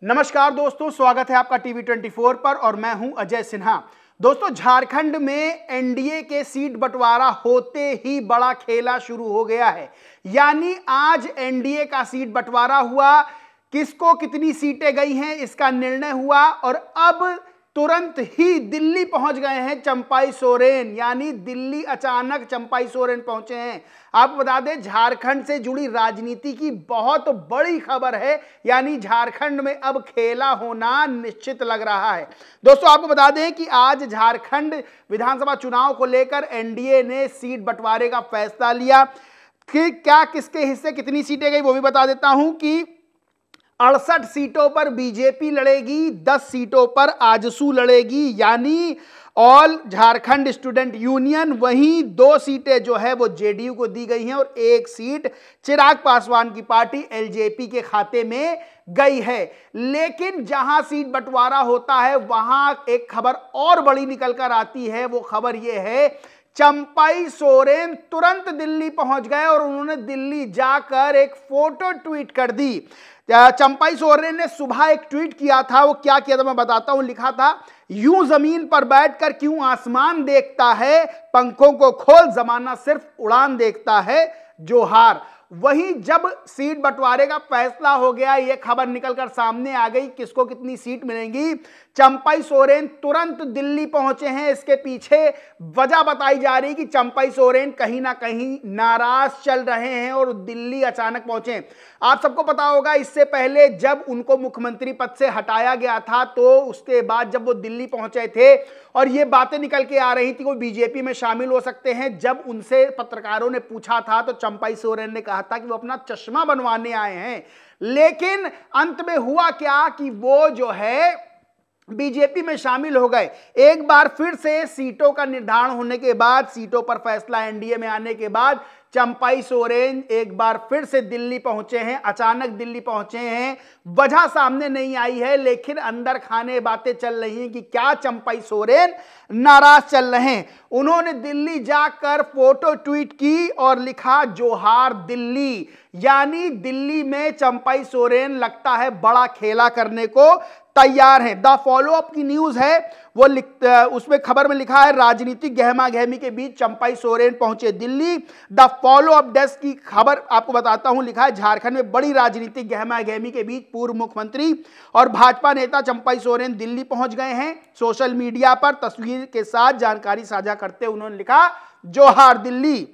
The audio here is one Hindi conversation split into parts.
नमस्कार दोस्तों, स्वागत है आपका टीवी 24 पर और मैं हूं अजय सिन्हा। दोस्तों, झारखंड में एनडीए के सीट बंटवारा होते ही बड़ा खेला शुरू हो गया है। यानी आज एनडीए का सीट बंटवारा हुआ, किसको कितनी सीटें गई हैं इसका निर्णय हुआ और अब तुरंत ही दिल्ली पहुंच गए हैं चंपाई सोरेन। यानी दिल्ली अचानक चंपाई सोरेन पहुंचे हैं। आपको बता दें, झारखंड से जुड़ी राजनीति की बहुत बड़ी खबर है। यानी झारखंड में अब खेला होना निश्चित लग रहा है। दोस्तों, आपको बता दें कि आज झारखंड विधानसभा चुनाव को लेकर एनडीए ने सीट बंटवारे का फैसला लिया कि क्या किसके हिस्से कितनी सीटें गई वो भी बता देता हूं कि 68 सीटों पर बीजेपी लड़ेगी, 10 सीटों पर आजसू लड़ेगी यानी ऑल झारखंड स्टूडेंट यूनियन। वहीं 2 सीटें जो है वो जेडीयू को दी गई हैं और 1 सीट चिराग पासवान की पार्टी एलजेपी के खाते में गई है। लेकिन जहां सीट बंटवारा होता है वहां एक खबर और बड़ी निकल कर आती है। वो खबर ये है, चंपाई सोरेन तुरंत दिल्ली पहुंच गए और उन्होंने दिल्ली जाकर एक फोटो ट्वीट कर दी। चंपाई सोरेन ने सुबह एक ट्वीट किया था। वो क्या किया था मैं बताता हूं। लिखा था, यूं जमीन पर बैठकर क्यों आसमान देखता है, पंखों को खोल जमाना सिर्फ उड़ान देखता है, जोहार। वहीं जब सीट बंटवारे का फैसला हो गया, यह खबर निकलकर सामने आ गई किसको कितनी सीट मिलेंगी। चंपाई सोरेन तुरंत दिल्ली पहुंचे हैं। इसके पीछे वजह बताई जा रही कि चंपाई सोरेन कहीं ना कहीं नाराज चल रहे हैं और दिल्ली अचानक पहुंचे। आप सबको पता होगा, इससे पहले जब उनको मुख्यमंत्री पद से हटाया गया था तो उसके बाद जब वो दिल्ली पहुंचे थे और ये बातें निकल के आ रही थी वो बीजेपी में शामिल हो सकते हैं। जब उनसे पत्रकारों ने पूछा था तो चंपाई सोरेन ने कहा था कि वो अपना चश्मा बनवाने आए हैं। लेकिन अंत में हुआ क्या कि वो जो है बीजेपी में शामिल हो गए। एक बार फिर से सीटों का निर्धारण होने के बाद, सीटों पर फैसला एनडीए में आने के बाद चंपाई सोरेन एक बार फिर से दिल्ली पहुंचे हैं। अचानक दिल्ली पहुंचे हैं, वजह सामने नहीं आई है, लेकिन अंदर खाने बातें चल रही हैं कि क्या चंपाई सोरेन नाराज चल रहे हैं। उन्होंने दिल्ली जाकर फोटो ट्वीट की और लिखा, जोहार दिल्ली। यानी दिल्ली में चंपाई सोरेन लगता है बड़ा खेला करने को तैयार हैं। द फॉलो अप की न्यूज है, वो उसमें खबर में लिखा है, राजनीतिक गहमा गहमी के बीच चंपाई सोरेन पहुंचे Delhi. The follow up desk की खबर आपको बताता हूं, लिखा है, झारखंड में बड़ी राजनीतिक गहमा गहमी के बीच पूर्व मुख्यमंत्री और भाजपा नेता चंपाई सोरेन दिल्ली पहुंच गए हैं। सोशल मीडिया पर तस्वीर के साथ जानकारी साझा करते हुए उन्होंने लिखा, जोहार दिल्ली।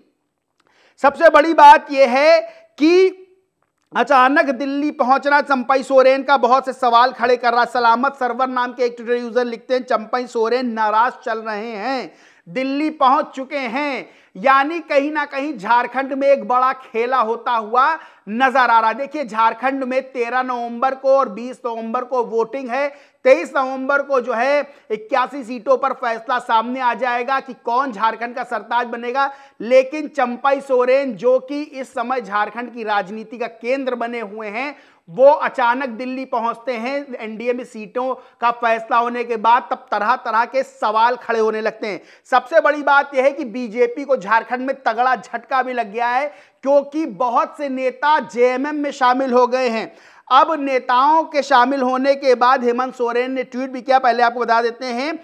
सबसे बड़ी बात यह है कि अचानक दिल्ली पहुंचना चंपाई सोरेन का बहुत से सवाल खड़े कर रहा है। सलामत सर्वर नाम के एक ट्विटर यूजर लिखते हैं, चंपाई सोरेन नाराज चल रहे हैं, दिल्ली पहुंच चुके हैं। यानी कहीं ना कहीं झारखंड में एक बड़ा खेला होता हुआ नजर आ रहा है। देखिए, झारखंड में 13 नवंबर को और 20 नवंबर को वोटिंग है। 23 नवंबर को जो है 81 सीटों पर फैसला सामने आ जाएगा कि कौन झारखंड का सरताज बनेगा। लेकिन चंपाई सोरेन, जो कि इस समय झारखंड की राजनीति का केंद्र बने हुए हैं, वो अचानक दिल्ली पहुंचते हैं एनडीए में सीटों का फैसला होने के बाद। तब तरह तरह के सवाल खड़े होने लगते हैं। सबसे बड़ी बात यह है कि बीजेपी को झारखंड में तगड़ा झटका भी लग गया है, क्योंकि बहुत से नेता जेएमएम में शामिल हो गए हैं। अब नेताओं के शामिल होने के बाद हेमंत सोरेन ने ट्वीट भी किया। पहले आपको बता देते हैं,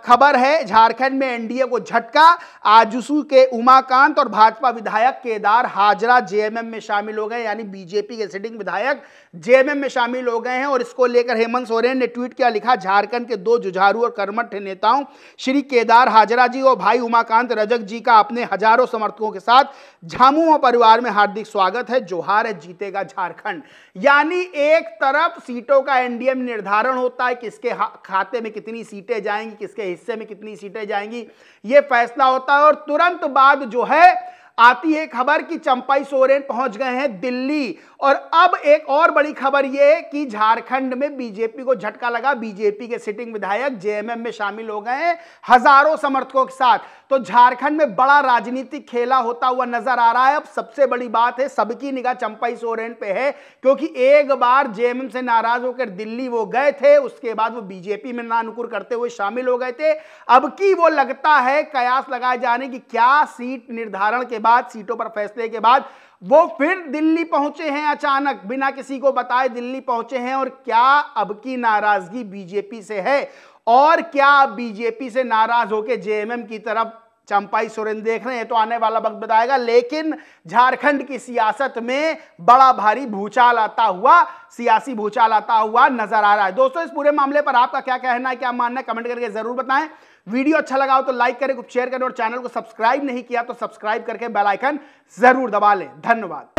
खबर है, झारखंड में एनडीए को झटका, आजसू के उमाकांत और भाजपा विधायक केदार हाजरा जेएमएम में शामिल हो गए। यानी बीजेपी के सिटिंग विधायक जेएमएम में शामिल हो गए हैं। और इसको लेकर हेमंत सोरेन ने ट्वीट किया, लिखा, झारखंड के 2 जुझारू और कर्मठ नेताओं श्री केदार हाजरा जी और भाई उमाकांत रजक जी का अपने हजारों समर्थकों के साथ झामुमो परिवार में हार्दिक स्वागत है, जोहार है, जीतेगा झारखंड। यानी एक तरफ सीटों का एनडीए में निर्धारण होता है, किसके खाते में कितनी सीटें जाएंगी, किसके हिस्से में कितनी सीटें जाएंगी, यह फैसला होता है। और तुरंत बाद जो है आती है खबर कि चंपाई सोरेन पहुंच गए हैं दिल्ली। और अब एक और बड़ी खबर यह कि झारखंड में बीजेपी को झटका लगा। बीजेपी के सिटिंग विधायक जेएमएम में शामिल हो गए हैं हजारों समर्थकों के साथ। तो झारखंड में बड़ा राजनीतिक खेला होता हुआ नजर आ रहा है। अब सबसे बड़ी बात है, सबकी निगाह चंपाई सोरेन पे है, क्योंकि एक बार जेएमएम से नाराज होकर दिल्ली वो गए थे, उसके बाद वो बीजेपी में नानुकुर करते हुए शामिल हो गए थे। अब की वो लगता है कयास लगाए जाने की क्या सीट निर्धारण के बाद, सीटों पर फैसले के बाद वो फिर दिल्ली पहुंचे हैं, अचानक बिना किसी को बताए दिल्ली पहुंचे हैं। और क्या अब की नाराजगी बीजेपी से है और क्या बीजेपी से नाराज होकर जेएमएम की तरफ चंपाई सोरेन देख रहे हैं, तो आने वाला वक्त बताएगा। लेकिन झारखंड की सियासत में बड़ा भारी भूचाल आता हुआ, सियासी भूचाल आता हुआ नजर आ रहा है। दोस्तों, इस पूरे मामले पर आपका क्या कहना है, क्या मानना है, कमेंट करके जरूर बताएं। वीडियो अच्छा लगा हो तो लाइक करें, शेयर करें और चैनल को सब्सक्राइब नहीं किया तो सब्सक्राइब करके बेल आइकन जरूर दबा लें। धन्यवाद।